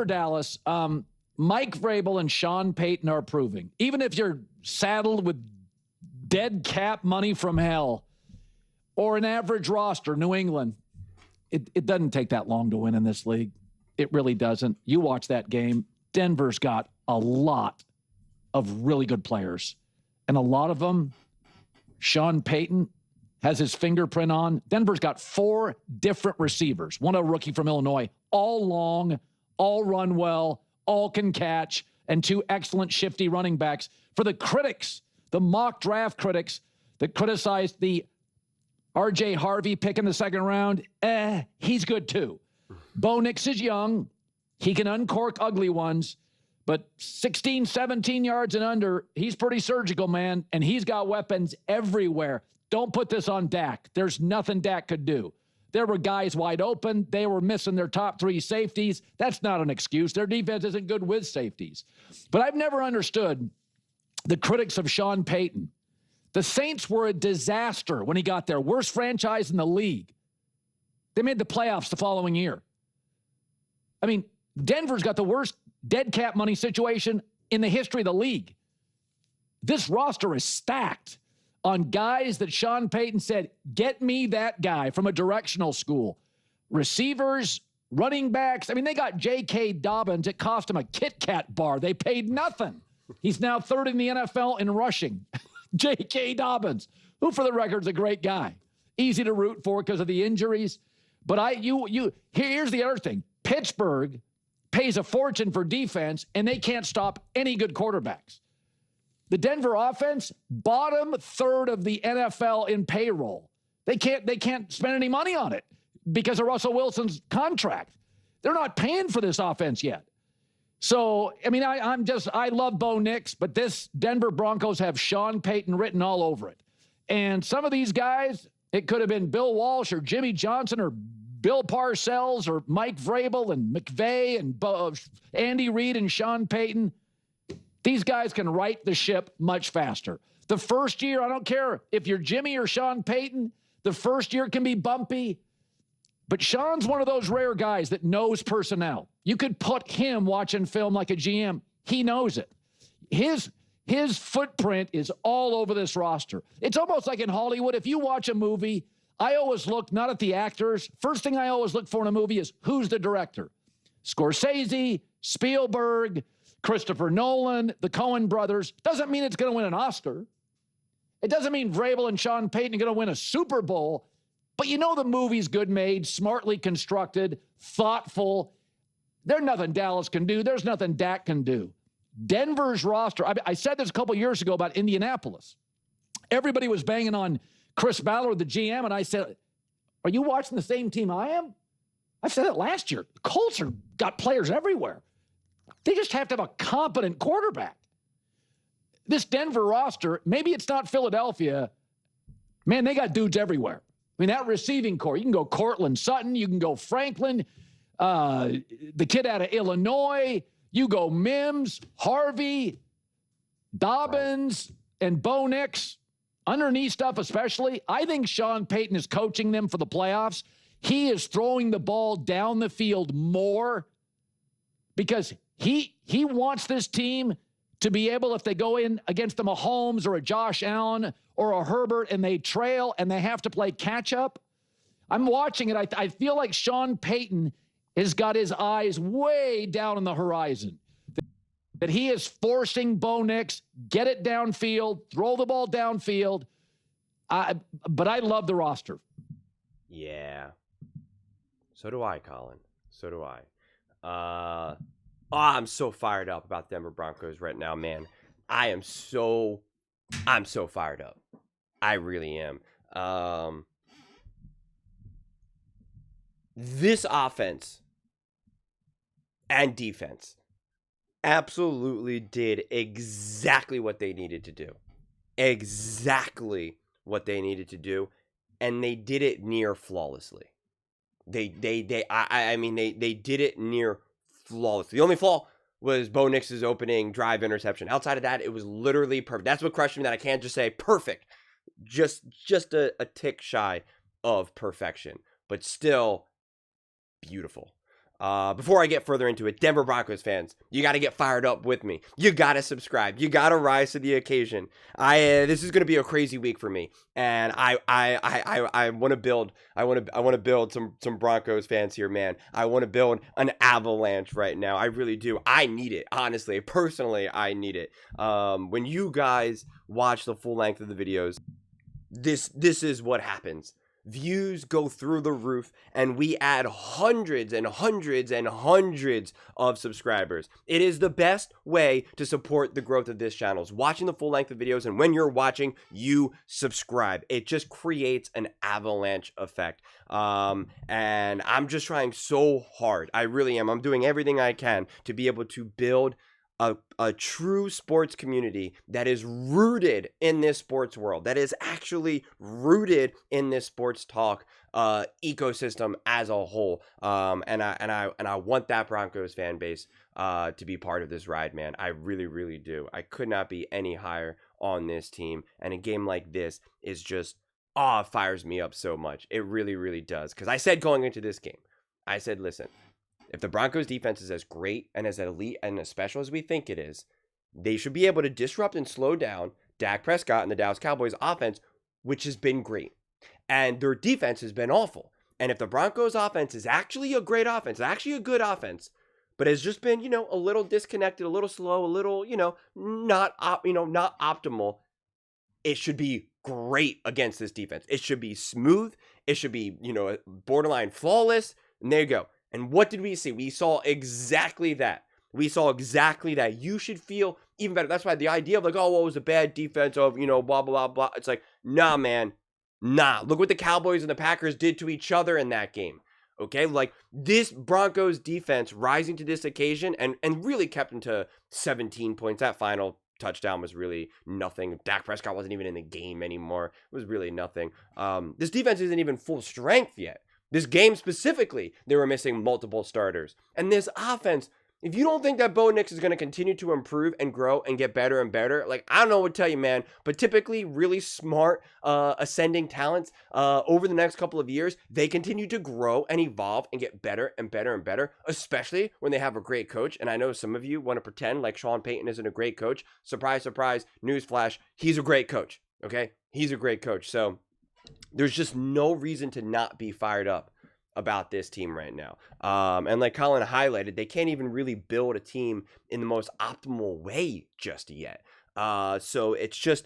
Dallas, Mike Vrabel and Sean Payton are proving, even if you're saddled with dead cap money from hell or an average roster, New England, it doesn't take that long to win in this league. It really doesn't. You watch that game. Denver's got a lot of really good players, and a lot of them Sean Payton has his fingerprint on. Denver's got 4 different receivers, one a rookie from Illinois, all long, all run well, all can catch, and 2 excellent shifty running backs. For the critics, the mock draft critics that criticized the R.J. Harvey pick in the second round, he's good too. Bo Nix is young. He can uncork ugly ones, but 16, 17 yards and under, he's pretty surgical, man, and he's got weapons everywhere. Don't put this on Dak. There's nothing Dak could do. There were guys wide open. They were missing their top 3 safeties. That's not an excuse. Their defense isn't good with safeties. But I've never understood the critics of Sean Payton. The Saints were a disaster when he got there. Worst franchise in the league. They made the playoffs the following year. I mean, Denver's got the worst dead cap money situation in the history of the league. This roster is stacked on guys that Sean Payton said, get me that guy from a directional school. Receivers, running backs. I mean, they got J.K. Dobbins. It cost him a Kit Kat bar. They paid nothing. He's now 3rd in the NFL in rushing. J.K. Dobbins, who for the record is a great guy. Easy to root for because of the injuries. But here's the other thing. Pittsburgh pays a fortune for defense, and they can't stop any good quarterbacks. The Denver offense, bottom 3rd of the NFL in payroll. They can't spend any money on it because of Russell Wilson's contract. They're not paying for this offense yet. So, I mean, I love Bo Nix, but this Denver Broncos have Sean Payton written all over it. And some of these guys, it could have been Bill Walsh or Jimmy Johnson or Bill Parcells or Mike Vrabel and McVay and Andy Reid and Sean Payton. These guys can right the ship much faster. The first year, I don't care if you're Jimmy or Sean Payton, the first year can be bumpy. But Sean's one of those rare guys that knows personnel. You could put him watching film like a GM. He knows it. His footprint is all over this roster. It's almost like in Hollywood. If you watch a movie, I always look not at the actors. First thing I always look for in a movie is who's the director. Scorsese, Spielberg, Christopher Nolan, the Coen brothers. Doesn't mean it's going to win an Oscar. It doesn't mean Vrabel and Sean Payton are going to win a Super Bowl. But you know the movie's good made, smartly constructed, thoughtful. There's nothing Dallas can do. There's nothing Dak can do. Denver's roster, I said this a couple years ago about Indianapolis. Everybody was banging on Chris Ballard, the GM, and I said, are you watching the same team I am? I said it last year. The Colts got players everywhere. They just have to have a competent quarterback. This Denver roster, maybe it's not Philadelphia. Man, they got dudes everywhere. I mean, that receiving core, you can go Cortland Sutton, you can go Franklin, the kid out of Illinois, you go Mims, Harvey, Dobbins, and Bo Nix. Underneath stuff especially, I think Sean Payton is coaching them for the playoffs. He is throwing the ball down the field more because he wants this team to be able, if they go in against the Mahomes or a Josh Allen or a Herbert and they trail and they have to play catch up. I'm watching it. I feel like Sean Payton has got his eyes way down on the horizon. That he is forcing Bo Nix, get it downfield, throw the ball downfield. But I love the roster. Yeah. So do I, Colin. So do I. I'm so fired up about Denver Broncos right now, man. I'm so fired up. I really am. This offense and defense absolutely did exactly what they needed to do. Exactly what they needed to do. And they did it near flawlessly. They did it near flawlessly. The only flaw was Bo Nix's opening drive interception. Outside of that, it was literally perfect. That's what crushed me, that I can't just say perfect. Just a tick shy of perfection. But still beautiful. Before I get further into it, Denver Broncos fans, you got to get fired up with me. You got to subscribe. You got to rise to the occasion. This is going to be a crazy week for me, and I want to build. I want to build some Broncos fans here, man. I want to build an avalanche right now. I really do. I need it, honestly. Personally, I need it. When you guys watch the full length of the videos, this is what happens. Views go through the roof, and we add hundreds and hundreds and hundreds of subscribers. It is the best way to support the growth of this channel, is watching the full length of videos, and when you're watching, you subscribe. It just creates an avalanche effect. And I'm just trying so hard. I really am. I'm doing everything I can to be able to build a true sports community that is rooted in this sports world, that is actually rooted in this sports talk ecosystem as a whole. And I want that Broncos fan base to be part of this ride, man. I really, really do. I could not be any higher on this team. And a game like this is just, it fires me up so much. It really, really does. Because I said going into this game, I said, listen, if the Broncos defense is as great and as elite and as special as we think it is, they should be able to disrupt and slow down Dak Prescott and the Dallas Cowboys offense, which has been great. And their defense has been awful. And if the Broncos offense is actually a great offense, actually a good offense, but has just been, a little disconnected, a little slow, a little, not optimal, it should be great against this defense. It should be smooth. It should be, borderline flawless. And there you go. And what did we see? We saw exactly that. You should feel even better. That's why the idea of like, oh, well, it was a bad defense of, blah, blah, blah, blah. It's like, nah, man. Nah. Look what the Cowboys and the Packers did to each other in that game. Okay? Like, this Broncos defense rising to this occasion and really kept them to 17 points. That final touchdown was really nothing. Dak Prescott wasn't even in the game anymore. It was really nothing. This defense isn't even full strength yet. This game specifically, they were missing multiple starters. And this offense, if you don't think that Bo Nix is going to continue to improve and grow and get better and better, like, I don't know what to tell you, man, but typically really smart ascending talents over the next couple of years, they continue to grow and evolve and get better and better and better, especially when they have a great coach. And I know some of you want to pretend like Sean Payton isn't a great coach. Surprise, surprise, newsflash, he's a great coach, okay? He's a great coach. So there's just no reason to not be fired up about this team right now. And like Colin highlighted, they can't even really build a team in the most optimal way just yet. So it's just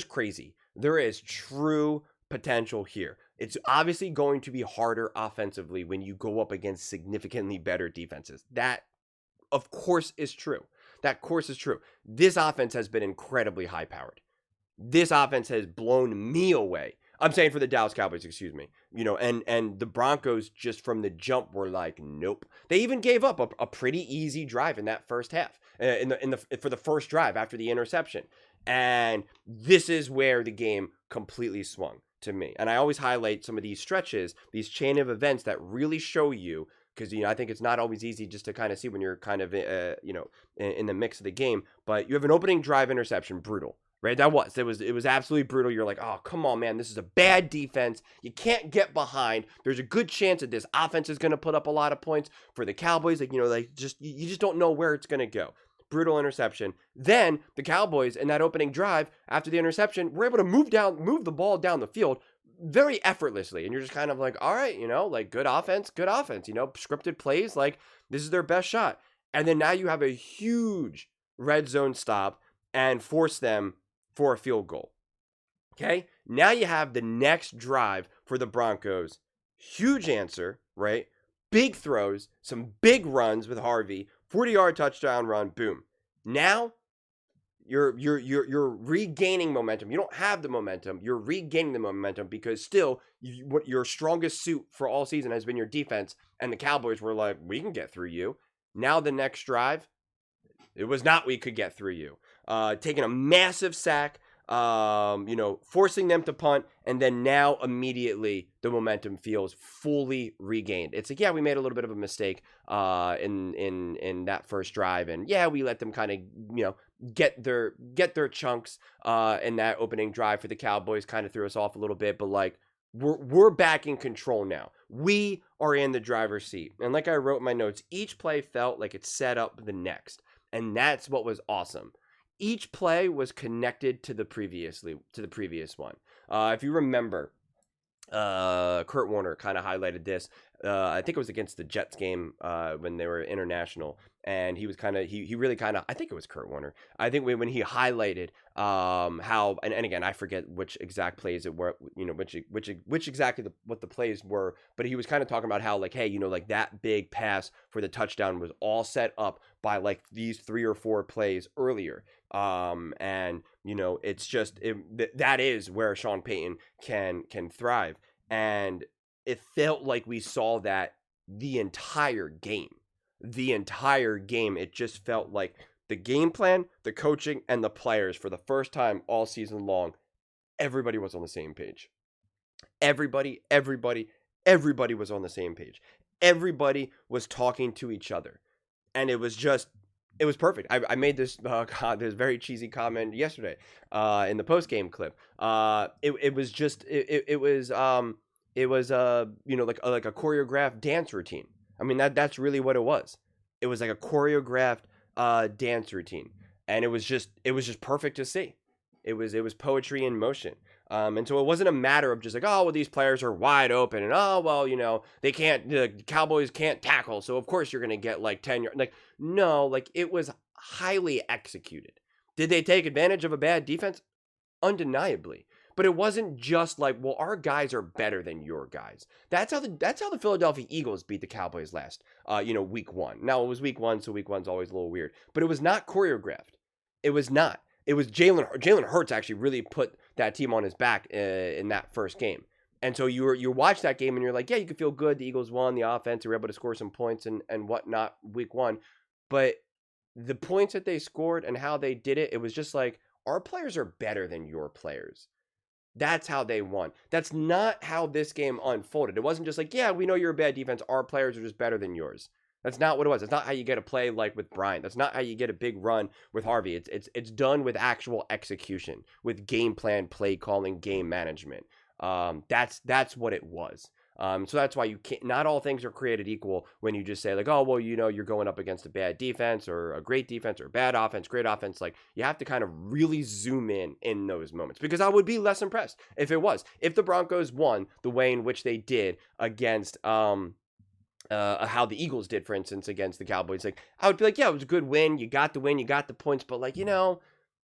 crazy. There is true potential here. It's obviously going to be harder offensively when you go up against significantly better defenses. That, of course, is true. This offense has been incredibly high-powered. This offense has blown me away. I'm saying for the Dallas Cowboys, excuse me. And the Broncos just from the jump were like, nope. They even gave up a pretty easy drive in that first half, for the first drive after the interception. And this is where the game completely swung to me. And I always highlight some of these stretches, these chain of events that really show you, because I think it's not always easy just to kind of see when you're kind of in the mix of the game. But you have an opening drive interception, brutal. Right, it was absolutely brutal. You're like, oh, come on, man, this is a bad defense. You can't get behind. There's a good chance that this offense is going to put up a lot of points for the Cowboys. Like, you just don't know where it's going to go. Brutal interception. Then the Cowboys in that opening drive after the interception were able to move the ball down the field very effortlessly, and you're just kind of like, all right, like good offense, scripted plays, like this is their best shot. And then now you have a huge red zone stop and force them for a field goal. Okay? Now you have the next drive for the Broncos. Huge answer, right? Big throws, some big runs with Harvey, 40-yard touchdown run, boom. Now you're regaining momentum. You don't have the momentum. You're regaining the momentum because still what your strongest suit for all season has been your defense, and the Cowboys were like, we can get through you. Now the next drive, it was not we could get through you. Taking a massive sack, forcing them to punt, and then now immediately the momentum feels fully regained. It's like, yeah, we made a little bit of a mistake in that first drive, and yeah, we let them kind of get their chunks in that opening drive for the Cowboys, kind of threw us off a little bit, but like we're back in control now. We are in the driver's seat. And like I wrote in my notes, each play felt like it set up the next. And that's what was awesome. Each play was connected to the previous one. If you remember, Kurt Warner kind of highlighted this. I think it was against the Jets game when they were international, and he was kind of he really kind of, I think it was Kurt Warner. I think when he highlighted how, and again I forget which exact plays it were, which exactly what the plays were, but he was kind of talking about how, like, hey, like that big pass for the touchdown was all set up by like these 3 or 4 plays earlier. And it's just that is where Sean Payton can thrive, and it felt like we saw that the entire game. It just felt like the game plan, the coaching, and the players, for the first time all season long, everybody was on the same page. Everybody was on the same page. Everybody was talking to each other, and it was perfect. I made this this very cheesy comment yesterday in the post game clip. It was like a choreographed dance routine. I mean, that's really what it was. It was like a choreographed dance routine, and it was just perfect to see. It was poetry in motion. And so it wasn't a matter of just like, oh, well, these players are wide open, and oh, well, the Cowboys can't tackle, so of course you're gonna get like 10 yards. Like, no, like, it was highly executed. Did they take advantage of a bad defense? Undeniably. But it wasn't just like, well, our guys are better than your guys. That's how the Philadelphia Eagles beat the Cowboys last, week 1. Now, it was week 1, so week 1's always a little weird. But it was not choreographed. It was not. It was Jalen Hurts actually really put that team on his back in that first game. And so you watch that game and you're like, yeah, you can feel good. The Eagles won, the offense, they were able to score some points and whatnot week 1. But the points that they scored and how they did it, it was just like, our players are better than your players. That's how they won. That's not how this game unfolded. It wasn't just like, yeah, we know you're a bad defense. Our players are just better than yours. That's not what it was. That's not how you get a play like with Bryant. That's not how you get a big run with Harvey. It's done with actual execution, with game plan, play calling, game management. That's what it was. So that's why you can't. Not all things are created equal when you just say like, oh, well, you're going up against a bad defense or a great defense or a bad offense, great offense. Like, you have to kind of really zoom in those moments, because I would be less impressed if the Broncos won the way in which they did against how the Eagles did, for instance, against the Cowboys. Like, I would be like, yeah, it was a good win. You got the win, you got the points, but like,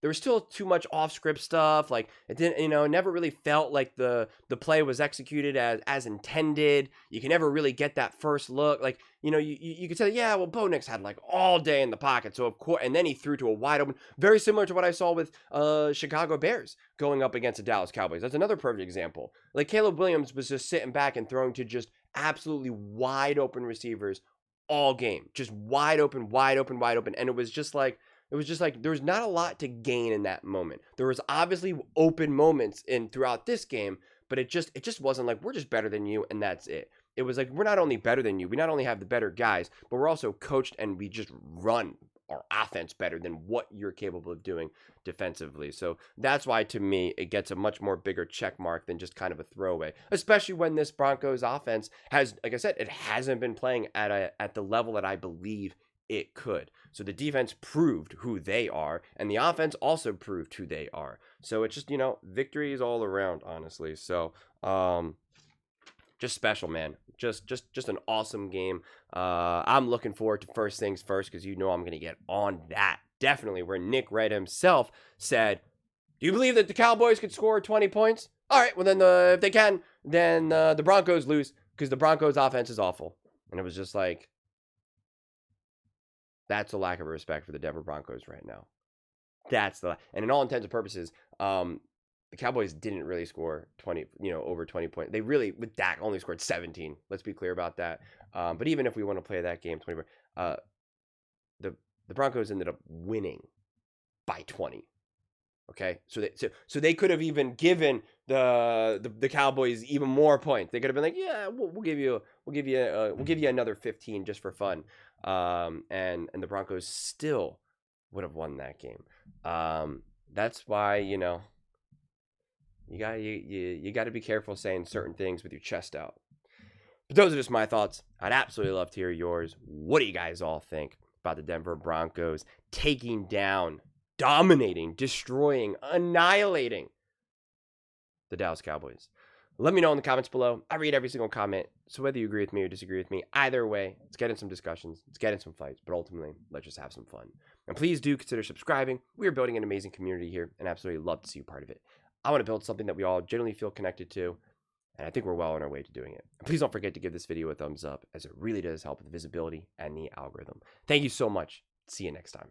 there was still too much off-script stuff. Like, it didn't, it never really felt like the play was executed as intended. You can never really get that first look. Like, you could say, yeah, well, Bo Nix had like all day in the pocket. So of course, and then he threw to a wide open, very similar to what I saw with Chicago Bears going up against the Dallas Cowboys. That's another perfect example. Like, Caleb Williams was just sitting back and throwing to just absolutely wide open receivers all game, just wide open. And it was just like, there was not a lot to gain in that moment. There was obviously open moments throughout this game, but it just wasn't like, we're just better than you and that's it. It was like, we're not only better than you, we not only have the better guys, but we're also coached and we just run our offense better than what you're capable of doing defensively. So that's why, to me, it gets a much more bigger check mark than just kind of a throwaway, especially when this Broncos offense has, like I said, it hasn't been playing at the level that I believe it could. So the defense proved who they are, and the offense also proved who they are. So it's just, victories all around, honestly. So just special, man. Just an awesome game. I'm looking forward to first things first, because I'm going to get on that. Definitely, where Nick Wright himself said, do you believe that the Cowboys could score 20 points? All right, well, then if they can, then the Broncos lose, because the Broncos offense is awful. And it was just like, that's a lack of respect for the Denver Broncos right now. And in all intents and purposes, the Cowboys didn't really score 20, over 20 points. They really, with Dak, only scored 17. Let's be clear about that. But even if we want to play that game 24, the Broncos ended up winning by 20. Okay, so they could have even given the Cowboys even more points. They could have been like, yeah, we'll give you another 15 just for fun. And the Broncos still would have won that game. That's why, you got to be careful saying certain things with your chest out. But those are just my thoughts. I'd absolutely love to hear yours. What do you guys all think about the Denver Broncos taking down, dominating, destroying, annihilating the Dallas Cowboys? Let me know in the comments below. I read every single comment. So whether you agree with me or disagree with me, either way, let's get in some discussions. Let's get in some fights. But ultimately, let's just have some fun. And please do consider subscribing. We are building an amazing community here, and absolutely love to see you part of it. I want to build something that we all generally feel connected to, and I think we're well on our way to doing it. And please don't forget to give this video a thumbs up, as it really does help with visibility and the algorithm. Thank you so much. See you next time.